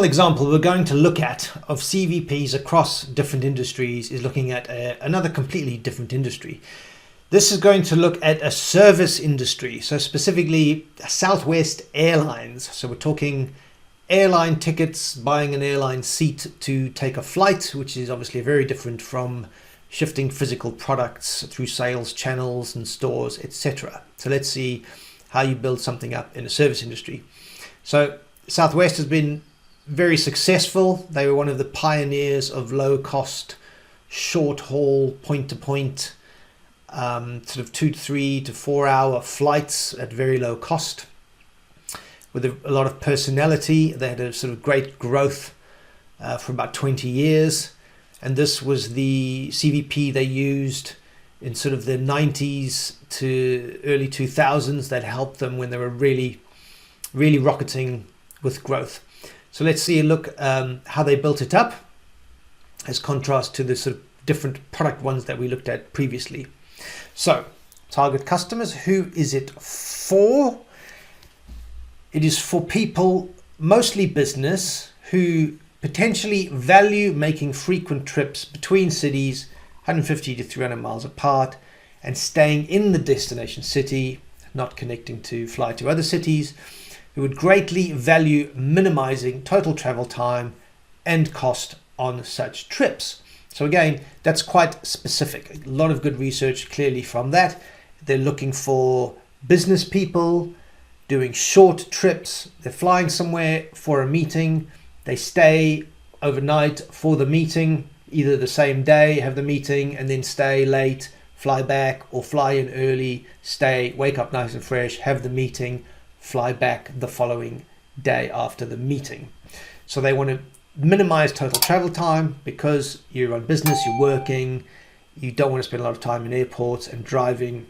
example we're going to look at of CVPs across different industries is looking at another completely different industry. This is going to look at a service industry, so specifically Southwest Airlines. So we're talking airline tickets, buying an airline seat to take a flight, which is obviously very different from shifting physical products through sales channels and stores, etc. So let's see how you build something up in a service industry. So Southwest has been very successful. They were one of the pioneers of low cost, short haul, point to point, sort of 2 to 3 to 4 hour flights at very low cost. With a lot of personality, they had a sort of great growth for about 20 years. And this was the CVP they used in sort of the 90s to early 2000s that helped them when they were really rocketing with growth. So let's see a look how they built it up as contrast to the sort of different product ones that we looked at previously. So target customers, who is it for? It is for people, mostly business, who potentially value making frequent trips between cities 150 to 300 miles apart and staying in the destination city, not connecting to fly to other cities, who would greatly value minimizing total travel time and cost on such trips. So again, that's quite specific. A lot of good research clearly from that. They're looking for business people doing short trips. They're flying somewhere for a meeting. They stay overnight for the meeting, either the same day, have the meeting, and then stay late, fly back, or fly in early, stay, wake up nice and fresh, have the meeting, fly back the following day after the meeting. So they want to minimize total travel time because you're on business, you're working, you don't want to spend a lot of time in airports and driving,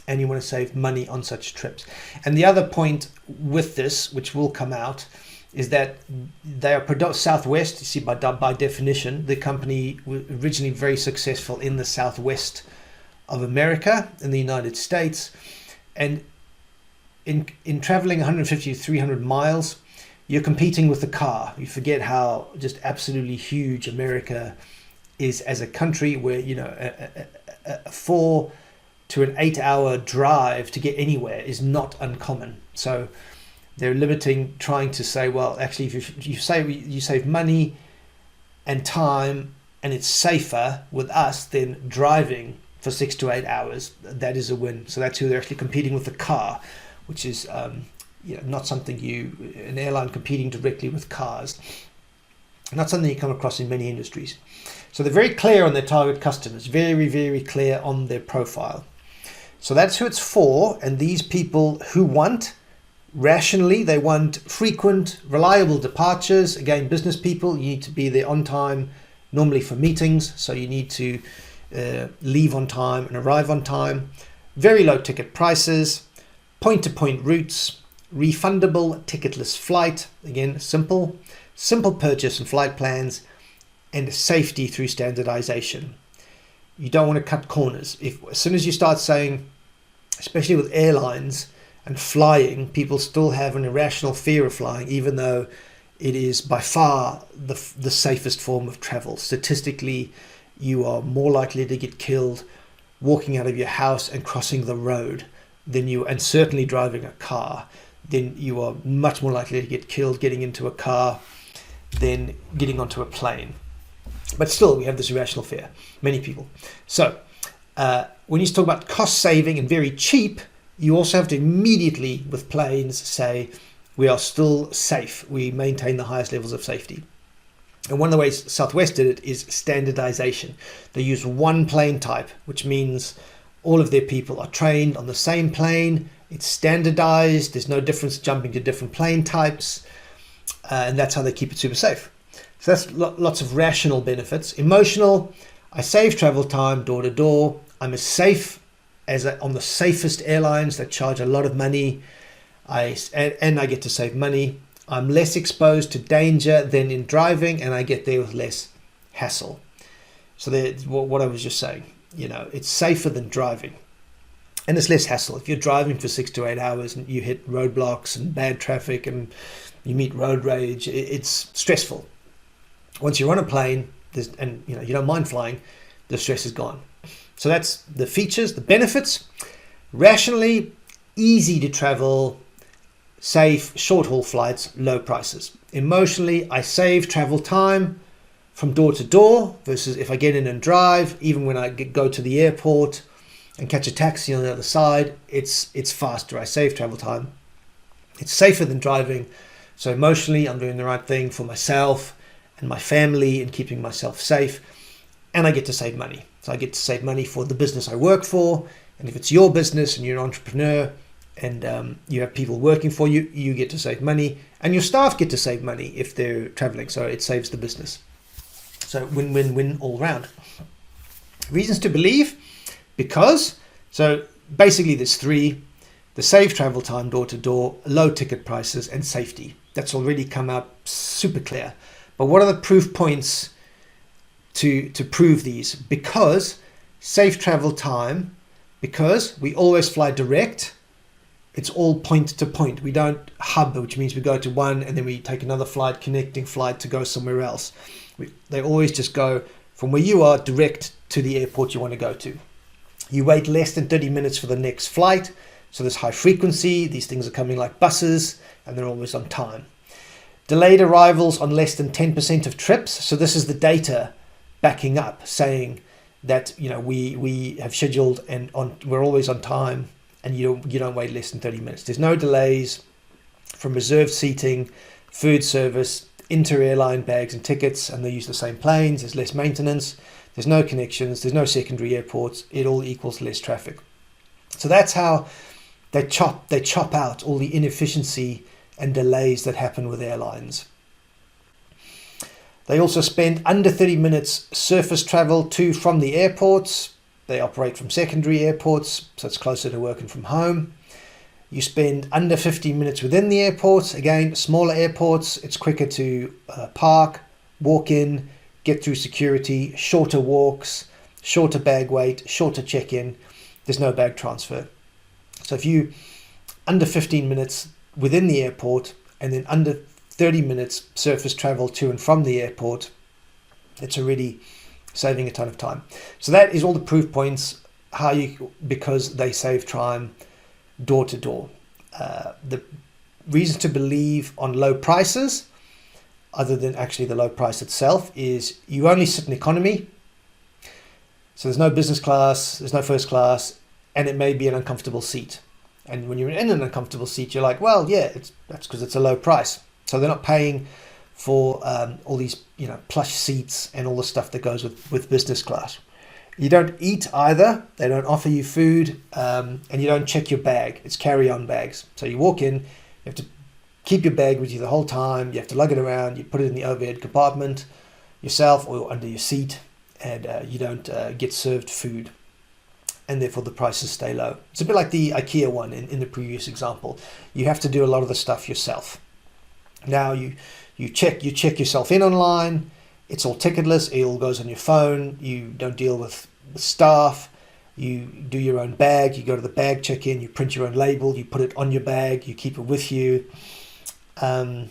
and you want to save money on such trips. And the other point with this, which will come out, is that they are Southwest. You see, by definition, the company was originally very successful in the Southwest of America, in the United States. And in traveling 150 to 300 miles, you're competing with the car. You forget how just absolutely huge America is as a country, where, you know, a 4 to an 8 hour drive to get anywhere is not uncommon. So they're trying to say, well, actually, if you save money and time, and it's safer with us than driving for 6 to 8 hours, that is a win. So that's who they're actually competing with, the car, which is not something an airline competing directly with cars, not something you come across in many industries. So they're very clear on their target customers, very, very clear on their profile. So that's who it's for. And these people who want, rationally, they want frequent, reliable departures. Again, business people, you need to be there on time, normally for meetings. So you need to leave on time and arrive on time. Very low ticket prices, point-to-point routes, refundable ticketless flight. Again, simple purchase and flight plans, and safety through standardization. You don't want to cut corners. As soon as you start saying, especially with airlines and flying, people still have an irrational fear of flying, even though it is by far the safest form of travel. Statistically, you are more likely to get killed walking out of your house and crossing the road and certainly driving a car, then you are much more likely to get killed getting into a car than getting onto a plane. But still, we have this irrational fear, many people. So when you talk about cost saving and very cheap, you also have to immediately, with planes, say we are still safe. We maintain the highest levels of safety. And one of the ways Southwest did it is standardization. They use one plane type, which means all of their people are trained on the same plane. It's standardized. There's no difference jumping to different plane types. And that's how they keep it super safe. So that's lots of rational benefits. Emotional, I save travel time door to door. I'm as safe on the safest airlines that charge a lot of money. And I get to save money. I'm less exposed to danger than in driving, and I get there with less hassle. So what I was just saying, it's safer than driving. And it's less hassle. If you're driving for 6 to 8 hours and you hit roadblocks and bad traffic and you meet road rage, it's stressful. Once you're on a plane and you don't mind flying, the stress is gone. So that's the features, the benefits. Rationally, easy to travel, safe, short haul flights, low prices. Emotionally, I save travel time from door to door versus if I get in and drive, even when I go to the airport and catch a taxi on the other side, it's faster. I save travel time. It's safer than driving. So emotionally, I'm doing the right thing for myself and my family and keeping myself safe. And I get to save money. So I get to save money for the business I work for. And if it's your business and you're an entrepreneur and you have people working for you, you get to save money. And your staff get to save money if they're traveling. So it saves the business. So win-win-win all round. Reasons to believe. Because, so basically there's three: the save travel time door to door, low ticket prices, and safety. That's already come out super clear. But what are the proof points to prove these? Because save travel time, because we always fly direct. It's all point to point. We don't hub, which means we go to one and then we take another flight, connecting flight to go somewhere else. They always just go from where you are direct to the airport you want to go to. You wait less than 30 minutes for the next flight. So there's high frequency. These things are coming like buses and they're always on time. Delayed arrivals on less than 10% of trips. So this is the data backing up saying that, we have scheduled and we're always on time and you don't wait less than 30 minutes. There's no delays from reserved seating, food service, inter-airline bags and tickets, and they use the same planes. There's less maintenance. There's no connections. There's no secondary airports. It all equals less traffic. So that's how they chop out all the inefficiency and delays that happen with airlines. They also spend under 30 minutes surface travel to from the airports. They operate from secondary airports, so it's closer to working from home. You spend under 15 minutes within the airports. Again, smaller airports, it's quicker to park, walk in, get through security, shorter walks, shorter bag weight, shorter check-in. There's no bag transfer. So if you under 15 minutes within the airport and then under 30 minutes surface travel to and from the airport, it's already saving a ton of time. So that is all the proof points because they save time door to door. The reason to believe on low prices, other than actually the low price itself, is you only sit in economy. So there's no business class, there's no first class, and it may be an uncomfortable seat. And when you're in an uncomfortable seat, you're like, well, yeah, that's because it's a low price. So they're not paying for all these plush seats and all the stuff that goes with business class. You don't eat either. They don't offer you food, and you don't check your bag. It's carry-on bags. So you walk in, you have to keep your bag with you the whole time. You have to lug it around. You put it in the overhead compartment yourself or under your seat, and you don't get served food. And therefore the prices stay low. It's a bit like the IKEA one in the previous example. You have to do a lot of the stuff yourself. Now you check yourself in online. It's all ticketless. It all goes on your phone. You don't deal with staff. You do your own bag. You go to the bag check-in. You print your own label. You put it on your bag. You keep it with you. And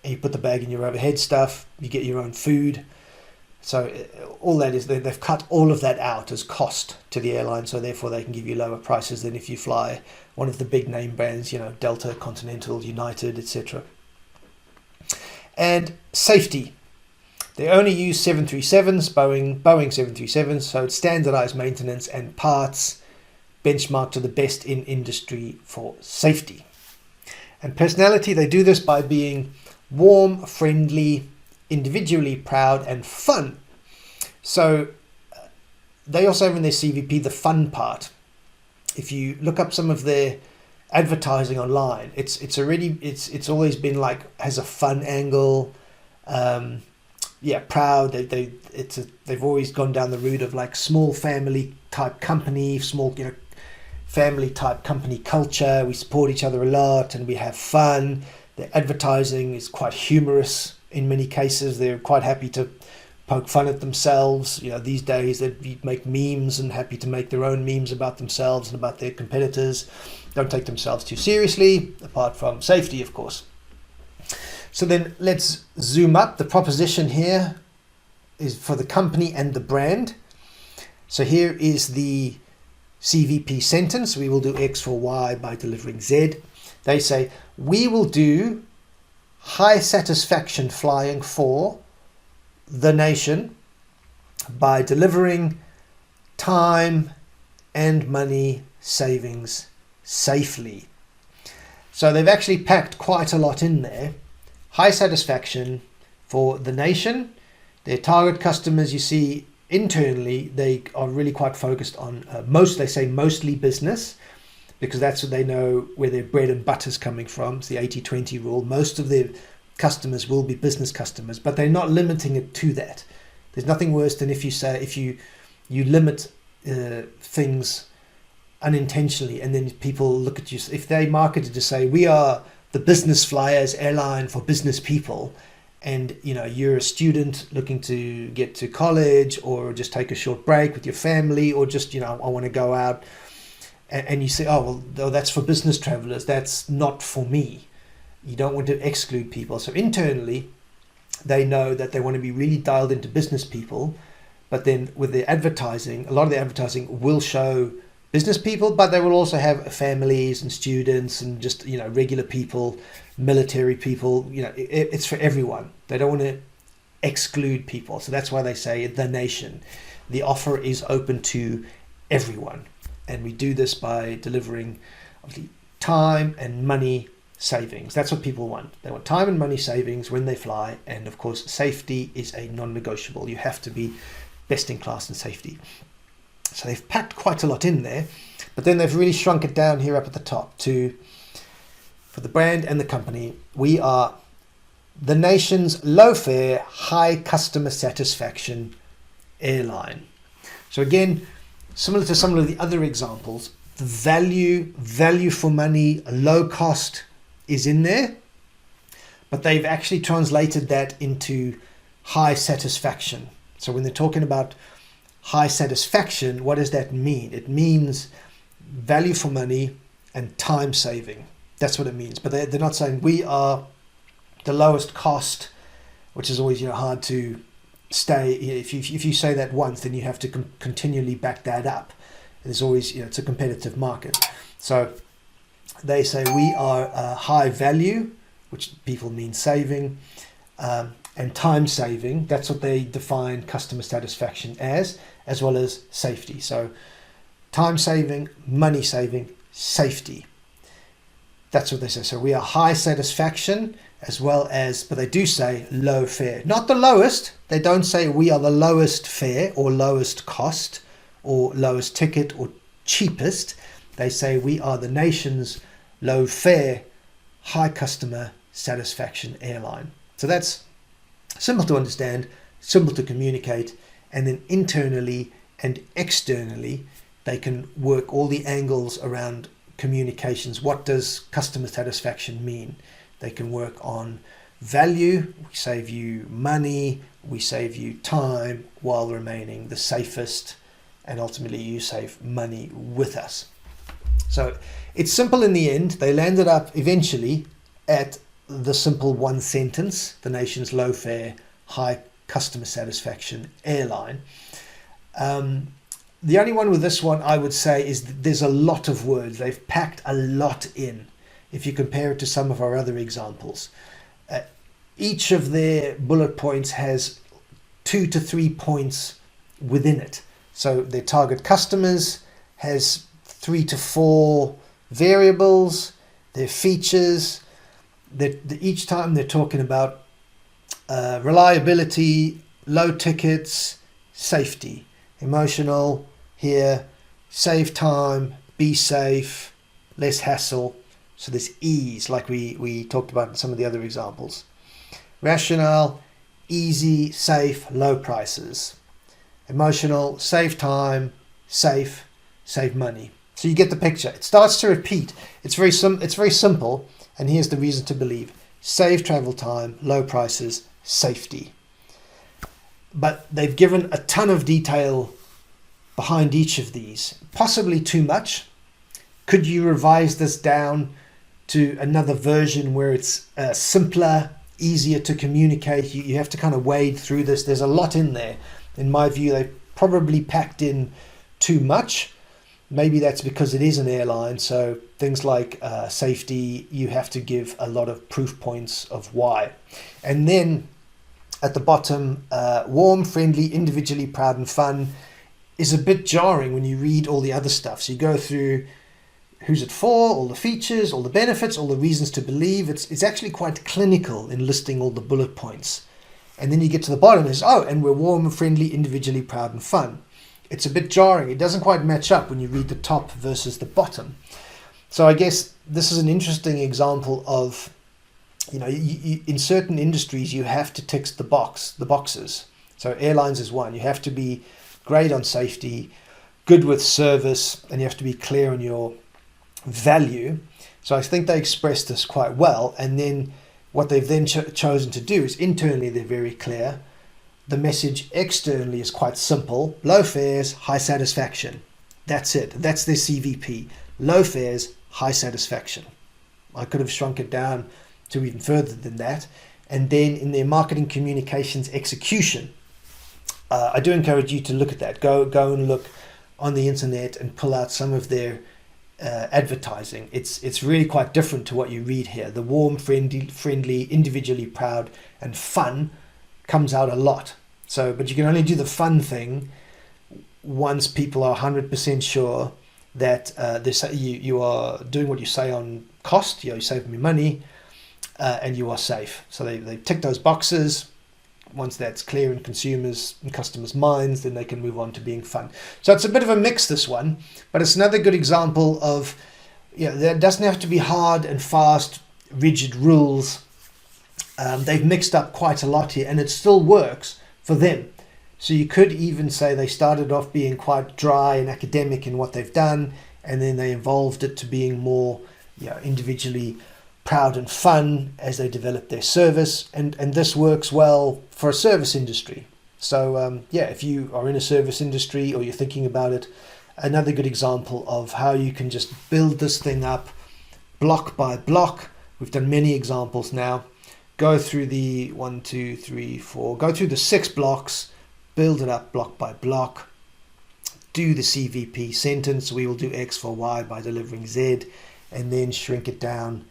you put the bag in your overhead stuff. You get your own food. So all that is, they've cut all of that out as cost to the airline. So therefore they can give you lower prices than if you fly one of the big name brands, Delta, Continental, United, etc. And safety. They only use 737s, Boeing 737s, so it's standardized maintenance and parts benchmarked to the best in industry for safety. And personality, they do this by being warm, friendly, individually proud, and fun. So they also have in their CVP the fun part. If you look up some of their advertising online, it's always been like, has a fun angle. Proud. They've always gone down the route of like small family type company, family type company culture. We support each other a lot and we have fun. Their advertising is quite humorous in many cases. They're quite happy to poke fun at themselves. These days they'd make memes and happy to make their own memes about themselves and about their competitors. Don't take themselves too seriously, apart from safety, of course. So then let's zoom up. The proposition here is for the company and the brand. So here is the CVP sentence. We will do X for Y by delivering Z. They say, we will do high satisfaction flying for the nation by delivering time and money savings safely. So they've actually packed quite a lot in there. High satisfaction for the nation. Their target customers, you see, internally, they are really quite focused on they say mostly business, because that's what they know where their bread and butter is coming from. It's the 80-20 rule. Most of their customers will be business customers, but they're not limiting it to that. There's nothing worse than if you limit things unintentionally, and then people look at you. If they marketed to say, we are the business flyers airline for business people, and you're a student looking to get to college or just take a short break with your family, or just I want to go out, and you say, oh well, that's for business travelers, that's not for me. You don't want to exclude people. So internally they know that they want to be really dialed into business people, but then with their advertising, a lot of the advertising will show business people, but they will also have families and students and just regular people, military people. It's for everyone. They don't want to exclude people. So that's why they say the nation. The offer is open to everyone, and we do this by delivering obviously time and money savings. That's what people want. They want time and money savings when they fly, and of course safety is a non-negotiable. You have to be best in class in safety. So they've packed quite a lot in there, but then they've really shrunk it down here up at the top for the brand and the company. We are the nation's low fare, high customer satisfaction airline. So again, similar to some of the other examples, the value for money, low cost is in there, but they've actually translated that into high satisfaction. So when they're talking about high satisfaction, what does that mean? It means value for money and time saving. That's what it means. But they're not saying we are the lowest cost, which is always hard to stay. If you say that once, then you have to continually back that up. There's always it's a competitive market. So they say we are high value, which people mean saving, and time saving. That's what they define customer satisfaction as well as safety. So time saving, money saving, safety. That's what they say. So we are high satisfaction as well as, but they do say low fare. Not the lowest. They don't say we are the lowest fare or lowest cost or lowest ticket or cheapest. They say we are the nation's low fare, high customer satisfaction airline. So that's simple to understand, simple to communicate, and then internally and externally, they can work all the angles around communications. What does customer satisfaction mean? They can work on value. We save you money, we save you time while remaining the safest, and ultimately you save money with us. So it's simple in the end. They landed up eventually at the simple one sentence, the nation's low fare, high customer satisfaction airline. The only one with this one I would say is that there's a lot of words. They've packed a lot in if you compare it to some of our other examples. Each of their bullet points has 2 to 3 points within it. So their target customers has 3 to 4 variables, their features. Each time they're talking about reliability, low tickets, safety, emotional here, save time, be safe, less hassle. So there's ease, like we talked about in some of the other examples. Rationale, easy, safe, low prices. Emotional, save time, safe, save money. So you get the picture. It starts to repeat. It's very simple, and here's the reason to believe. Save travel time, low prices, safety. but they've given a ton of detail behind each of these, possibly too much. Could you revise this down to another version where it's simpler, easier to communicate? You have to kind of wade through this. There's a lot in there. In my view, they probably packed in too much. Maybe that's because it is an airline, so things like safety, you have to give a lot of proof points of why. And then at the bottom, warm, friendly, individually proud and fun is a bit jarring when you read all the other stuff. So you go through who's it for, all the features, all the benefits, all the reasons to believe. It's actually quite clinical in listing all the bullet points. And then you get to the bottom, and it's, oh, and we're warm, friendly, individually proud and fun. It's a bit jarring. It doesn't quite match up when you read the top versus the bottom. So I guess this is an interesting example of, in certain industries, you have to tick the boxes. So airlines is one. You have to be great on safety, good with service, and you have to be clear on your value. So I think they expressed this quite well. And then what they've then chosen to do is internally they're very clear. The message externally is quite simple. Low fares, high satisfaction. That's it. That's their CVP. Low fares, high satisfaction. I could have shrunk it down to even further than that. And then in their marketing communications execution, I do encourage you to look at that. Go and look on the internet and pull out some of their advertising. It's really quite different to what you read here. The warm, friendly, individually proud, and fun comes out a lot. So, but you can only do the fun thing once people are 100% sure that you are doing what you say on cost. You're saving me money, and you are safe. So they tick those boxes. Once that's clear in consumers and customers' minds, then they can move on to being fun. So it's a bit of a mix, this one, but it's another good example of, there doesn't have to be hard and fast, rigid rules. They've mixed up quite a lot here, and it still works for them. So you could even say they started off being quite dry and academic in what they've done, and then they evolved it to being more individually proud and fun as they develop their service, and this works well for a service industry. So if you are in a service industry or you're thinking about it, another good example of how you can just build this thing up block by block. We've done many examples now. Go through the 1, 2, 3, 4, go through the 6 blocks, build it up block by block, do the CVP sentence. We will do X for Y by delivering Z, and then shrink it down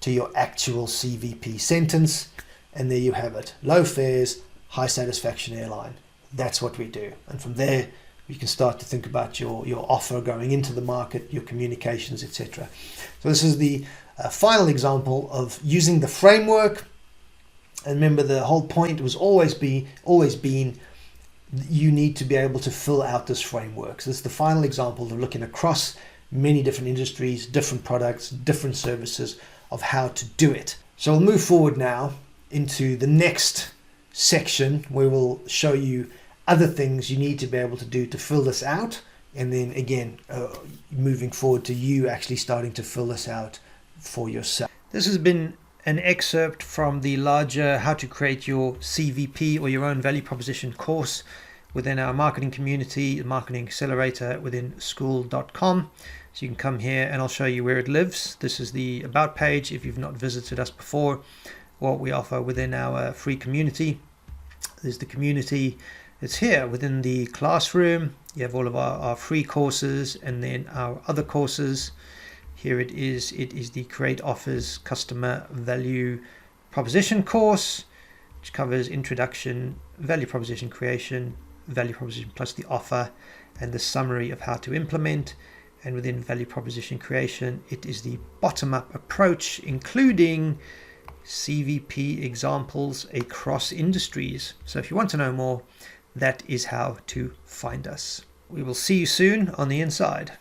to your actual CVP sentence, and there you have it. Low fares, high satisfaction airline. That's what we do. And from there, you can start to think about your offer going into the market, your communications, etc. So this is the final example of using the framework. And remember, the whole point was always been you need to be able to fill out this framework. So this is the final example of looking across many different industries, different products, different services, of how to do it. So we'll move forward now into the next section where we'll show you other things you need to be able to do to fill this out, and then again moving forward to you actually starting to fill this out for yourself. This has been an excerpt from the larger How to Create Your CVP or Your Own Value Proposition course within our marketing community, Marketing Accelerator within school.com. So you can come here and I'll show you where it lives. This is the About page if you've not visited us before, what we offer within our free community. There's the community. It's here within the classroom. You have all of our free courses and then our other courses. Here it is. It is the Create Offers Customer Value Proposition course, which covers introduction, value proposition creation, value proposition plus the offer, and the summary of how to implement. And within value proposition creation, it is the bottom-up approach, including CVP examples across industries. So if you want to know more, that is how to find us. We will see you soon on the inside.